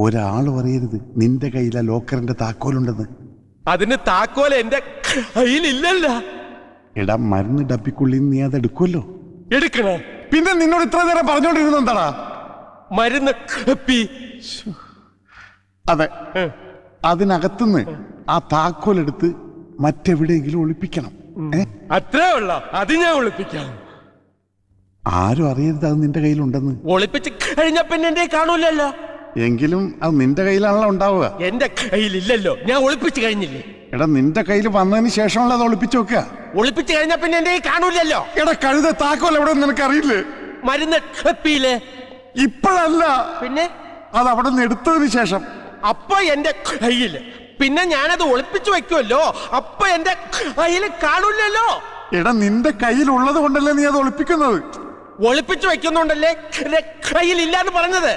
ഒരാൾ പറയരുത് നിന്റെ കയ്യിലെ ലോക്കറിന്റെ താക്കോലുണ്ടെന്ന്. അതിന് താക്കോൽ എന്റെ കയ്യിലില്ലല്ല. എടാ, മരുന്ന് ഡപ്പിക്കുള്ളിൽ നീ അത് എടുക്കുമല്ലോ. എടുക്കണേ? പിന്നെ നിന്നോട് ഇത്ര നേരം പറഞ്ഞോണ്ടിരുന്ന എന്താടാ? മരുന്ന് കപ്പി. അതെ, അതിനകത്തുനിന്ന് ആ താക്കോലെടുത്ത് മറ്റെവിടെയെങ്കിലും ഒളിപ്പിക്കണം. അത്രേ ഉള്ള? അത് ഞാൻ ഒളിപ്പിക്കാം. ആരും അറിയരുത് അത് നിന്റെ കയ്യിലുണ്ടെന്ന്. ഒളിപ്പിച്ച് കഴിഞ്ഞ പിന്നെ എന്റെ കാണൂലല്ലോ. എങ്കിലും അത് നിന്റെ കയ്യിലാണല്ലോ ഉണ്ടാവുക. എന്റെ കയ്യിലില്ലല്ലോ, ഞാൻ ഒളിപ്പിച്ചു കഴിഞ്ഞില്ലേ. എടാ, നിന്റെ കയ്യിൽ വന്നതിന് ശേഷമുള്ള അത് ഒളിപ്പിച്ചു വെക്കുക. ഒളിപ്പിച്ചു കഴിഞ്ഞ പിന്നെ എന്റെ കാണൂലല്ലോ. എടാ കഴുത, താക്കോൽ എവിടെ നിനക്ക് അറിയില്ലേ? മരുന്ന് കപ്പിയില്ലേ? ഇപ്പോഴല്ല, പിന്നെ അത് അവിടെ നിന്ന് എടുത്തതിന് ശേഷം. അപ്പൊ എന്റെ കയ്യില്, പിന്നെ ഞാനത് ഒളിപ്പിച്ചു വെക്കുമല്ലോ, അപ്പൊ എന്റെ കയ്യിൽ കാണൂലല്ലോ. എടാ, നിന്റെ കയ്യിലുള്ളത് കൊണ്ടല്ലേ നീ അത് ഒളിപ്പിക്കുന്നത്. ഒളിപ്പിച്ചു വെക്കുന്നുണ്ടല്ലേ കയ്യിൽ ഇല്ലാന്ന് പറഞ്ഞത്.